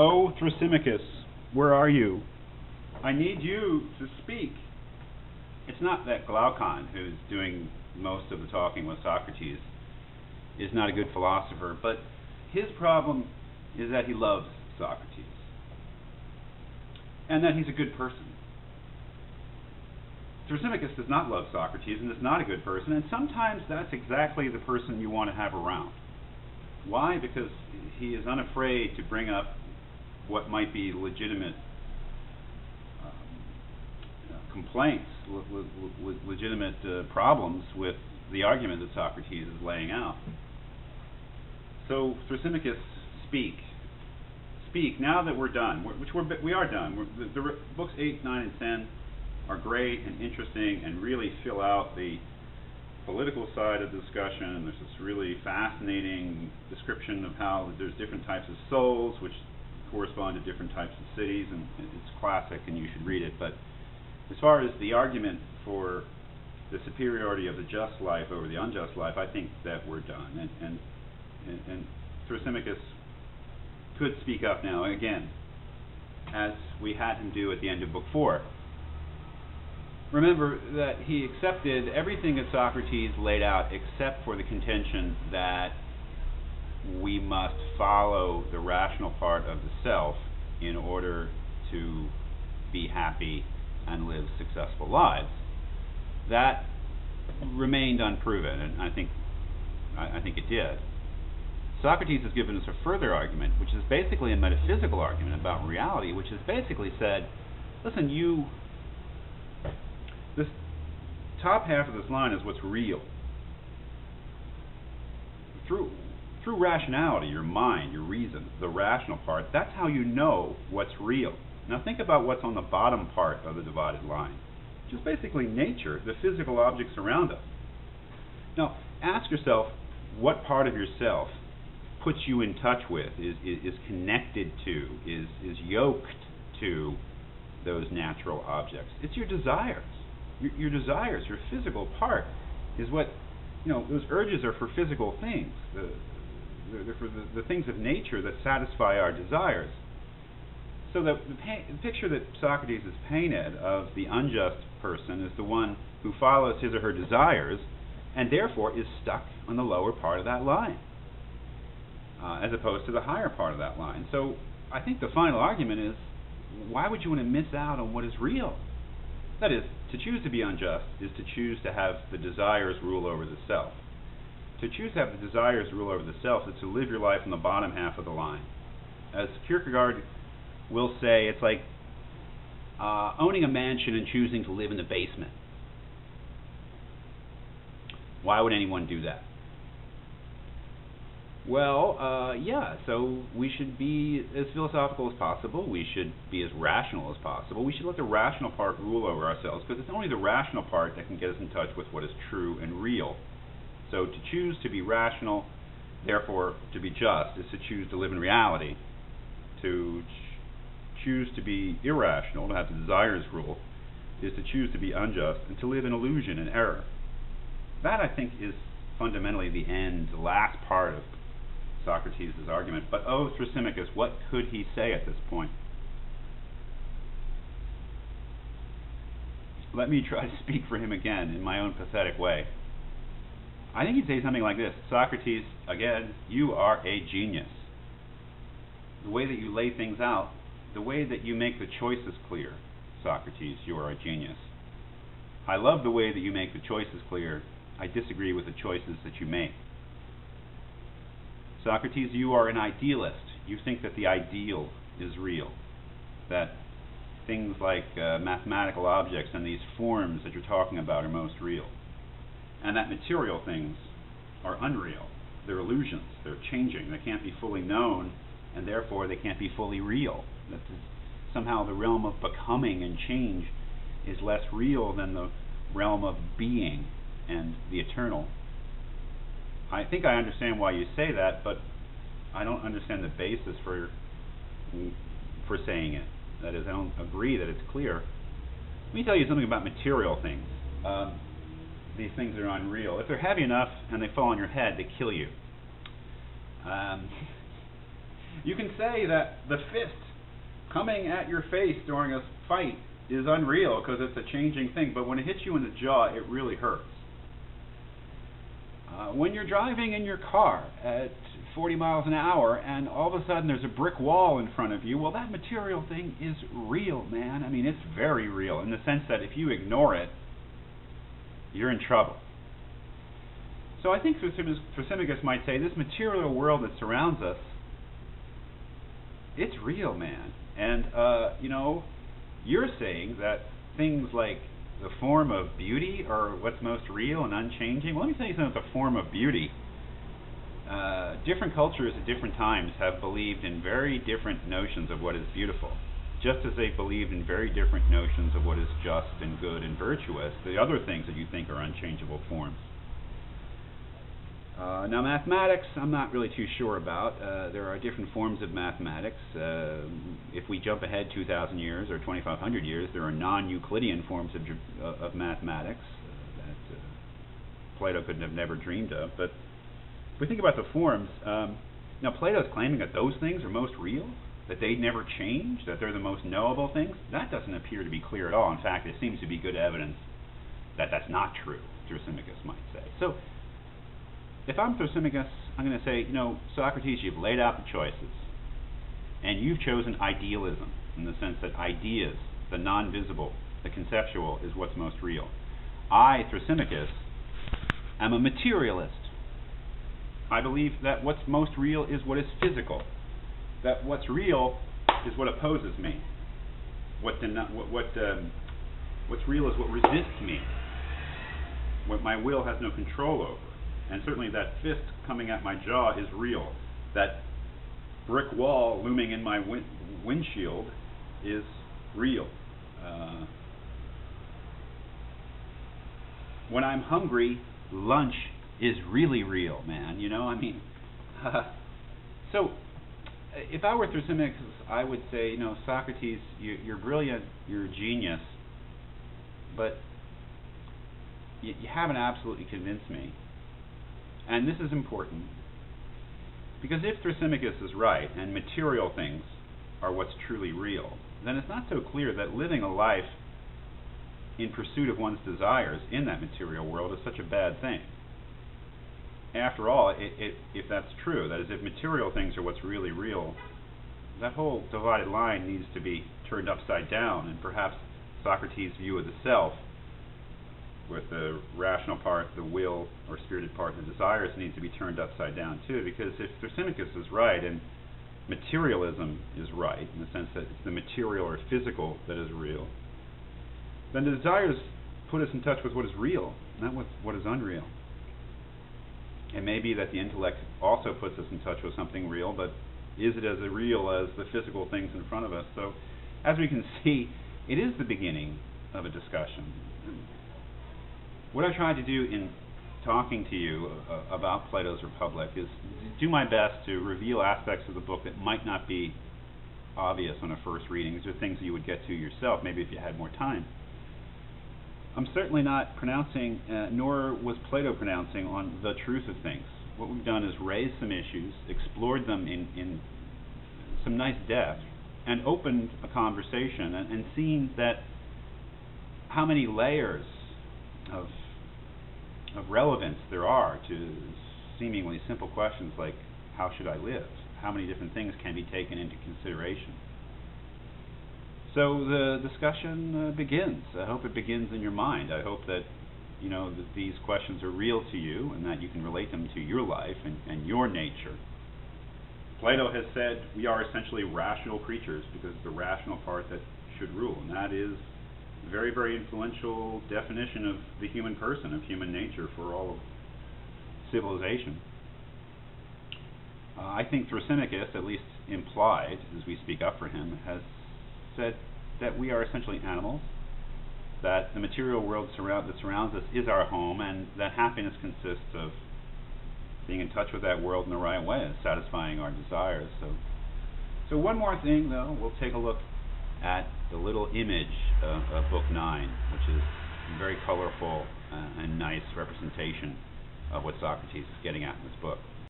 O Thrasymachus, where are you? I need you to speak. It's not that Glaucon, who's doing most of the talking with Socrates, is not a good philosopher, but his problem is that he loves Socrates, and that he's a good person. Thrasymachus does not love Socrates and is not a good person, and sometimes that's exactly the person you want to have around. Why? Because he is unafraid to bring up what might be legitimate complaints, legitimate problems with the argument that Socrates is laying out. So, Thrasymachus, speak. Speak, now that we're done, we are done. The books 8, 9, and 10 are great and interesting and really fill out the political side of the discussion, and there's this really fascinating description of how there's different types of souls which correspond to different types of cities, and it's classic and you should read it. But as far as the argument for the superiority of the just life over the unjust life, I think that we're done. And Thrasymachus could speak up now again, as we had him do at the end of Book 4. Remember that he accepted everything that Socrates laid out except for the contention that we must follow the rational part of the self in order to be happy and live successful lives. That remained unproven, and I think it did. Socrates has given us a further argument, which is basically a metaphysical argument about reality, which has basically said, listen, this top half of this line is what's real. Through rationality, your mind, your reason, the rational part, that's how you know what's real. Now think about what's on the bottom part of the divided line, which is basically nature, the physical objects around us. Now ask yourself what part of yourself puts you in touch with, is connected to, is yoked to those natural objects. It's your desires. Your desires, your physical part, is what, those urges are for physical things. They're for the things of nature that satisfy our desires. So the picture that Socrates has painted of the unjust person is the one who follows his or her desires and therefore is stuck on the lower part of that line, as opposed to the higher part of that line. So I think the final argument is, why would you want to miss out on what is real? That is, to choose to be unjust is to choose to have the desires rule over the self. To choose to have the desires rule over the self is to live your life on the bottom half of the line. As Kierkegaard will say, it's like owning a mansion and choosing to live in the basement. Why would anyone do that? Well, so we should be as philosophical as possible. We should be as rational as possible. We should let the rational part rule over ourselves, because it's only the rational part that can get us in touch with what is true and real. So to choose to be rational, therefore to be just, is to choose to live in reality. To choose to be irrational, to have the desires rule, is to choose to be unjust and to live in illusion and error. That, I think, is fundamentally the end, the last part of Socrates' argument. But Thrasymachus, what could he say at this point? Let me try to speak for him again in my own pathetic way. I think he'd say something like this: Socrates, again, you are a genius. The way that you lay things out, the way that you make the choices clear, Socrates, you are a genius. I love the way that you make the choices clear. I disagree with the choices that you make. Socrates, you are an idealist. You think that the ideal is real, that things like mathematical objects and these forms that you're talking about are most real, and that material things are unreal. They're illusions. They're changing. They can't be fully known, and therefore they can't be fully real. That somehow the realm of becoming and change is less real than the realm of being and the eternal. I think I understand why you say that, but I don't understand the basis for saying it. That is, I don't agree that it's clear. Let me tell you something about material things. These things are unreal. If they're heavy enough and they fall on your head, they kill you. You can say that the fist coming at your face during a fight is unreal because it's a changing thing, but when it hits you in the jaw, it really hurts. When you're driving in your car at 40 miles an hour and all of a sudden there's a brick wall in front of you, well, that material thing is real, man. I mean, it's very real in the sense that if you ignore it, you're in trouble. So I think Thrasymachus might say this material world that surrounds us, it's real, man. And, you're saying that things like the form of beauty are what's most real and unchanging. Well, let me tell you something about the form of beauty. Different cultures at different times have believed in very different notions of what is beautiful, just as they believed in very different notions of what is just and good and virtuous, the other things that you think are unchangeable forms. Now, mathematics, I'm not really too sure about. There are different forms of mathematics. If we jump ahead 2,000 years or 2,500 years, there are non-Euclidean forms of mathematics that Plato could have never dreamed of. But if we think about the forms, now Plato's claiming that those things are most real, that they never change, that they're the most knowable things. That doesn't appear to be clear at all. In fact, it seems to be good evidence that that's not true, Thrasymachus might say. So, if I'm Thrasymachus, I'm going to say, Socrates, you've laid out the choices, and you've chosen idealism, in the sense that ideas, the non-visible, the conceptual, is what's most real. I, Thrasymachus, am a materialist. I believe that what's most real is what is physical, that what's real is what opposes me. What's real is what resists me, what my will has no control over. And certainly that fist coming at my jaw is real. That brick wall looming in my windshield is real. When I'm hungry, lunch is really real, man. So, if I were Thrasymachus, I would say, Socrates, you're brilliant, you're a genius, but you haven't absolutely convinced me. And this is important, because if Thrasymachus is right, and material things are what's truly real, then it's not so clear that living a life in pursuit of one's desires in that material world is such a bad thing. After all, if that's true, that is, if material things are what's really real, that whole divided line needs to be turned upside down, and perhaps Socrates' view of the self, with the rational part, the will or spirited part, the desires, needs to be turned upside down too, because if Thrasymachus is right and materialism is right, in the sense that it's the material or physical that is real, then the desires put us in touch with what is real, not with what is unreal. It may be that the intellect also puts us in touch with something real, but is it as real as the physical things in front of us? So, as we can see, it is the beginning of a discussion. What I tried to do in talking to you about Plato's Republic is do my best to reveal aspects of the book that might not be obvious on a first reading. These are things that you would get to yourself, maybe if you had more time. I'm certainly not pronouncing, nor was Plato pronouncing, on the truth of things. What we've done is raised some issues, explored them in some nice depth, and opened a conversation, and seen that how many layers of relevance there are to seemingly simple questions like, how should I live? How many different things can be taken into consideration? So the discussion begins. I hope it begins in your mind. I hope that that these questions are real to you and that you can relate them to your life and your nature. Plato has said we are essentially rational creatures because it's the rational part that should rule, and that is a very, very influential definition of the human person, of human nature for all of civilization. I think Thrasymachus, at least implied, as we speak up for him, has said that we are essentially animals, that the material world that surrounds us is our home, and that happiness consists of being in touch with that world in the right way and satisfying our desires. So one more thing, though, we'll take a look at the little image of Book 9, which is a very colorful and nice representation of what Socrates is getting at in this book.